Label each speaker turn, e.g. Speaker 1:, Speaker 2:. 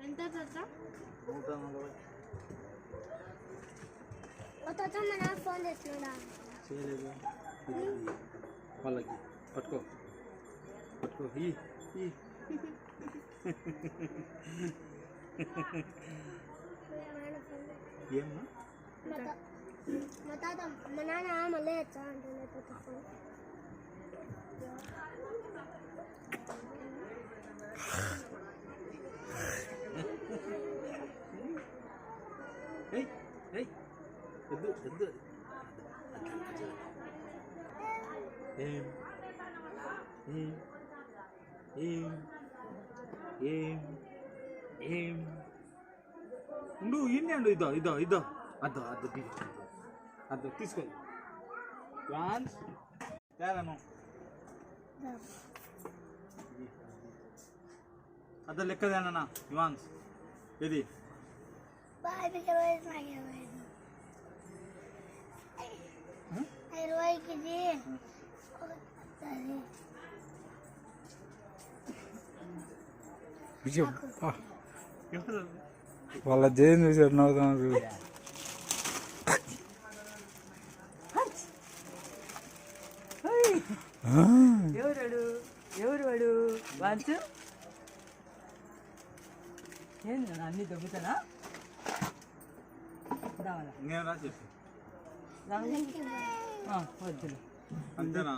Speaker 1: ఎంత తాత
Speaker 2: 140
Speaker 1: ఓ తాత మన ఫోన్ చేస్తున్నాడా
Speaker 2: చేయలేదు వాళ్ళకి పట్టుకో ఈ ఏమ్మా
Speaker 1: మా తాత మా నాన్న మళ్ళీ వచ్చా అంటున్నా ఫోన్
Speaker 2: ఎద్దు ఏం ఉండు ఇన్ని అండు ఇద్దో అద్దు తీసుకో ఫ్రాన్స్ తేరాను అద్ద లెక్కదేనా ఇవాన్స్ ఇది
Speaker 3: వాళ్ళ జైన్ చూసారు నవ్వుతున్నారు
Speaker 4: ఎవరు వాడు వాంచు ఏంది అన్ని దొబ్బుతానా రావాలా
Speaker 2: నేను రా చెప్పు
Speaker 4: వద్దులే
Speaker 2: అంతేనా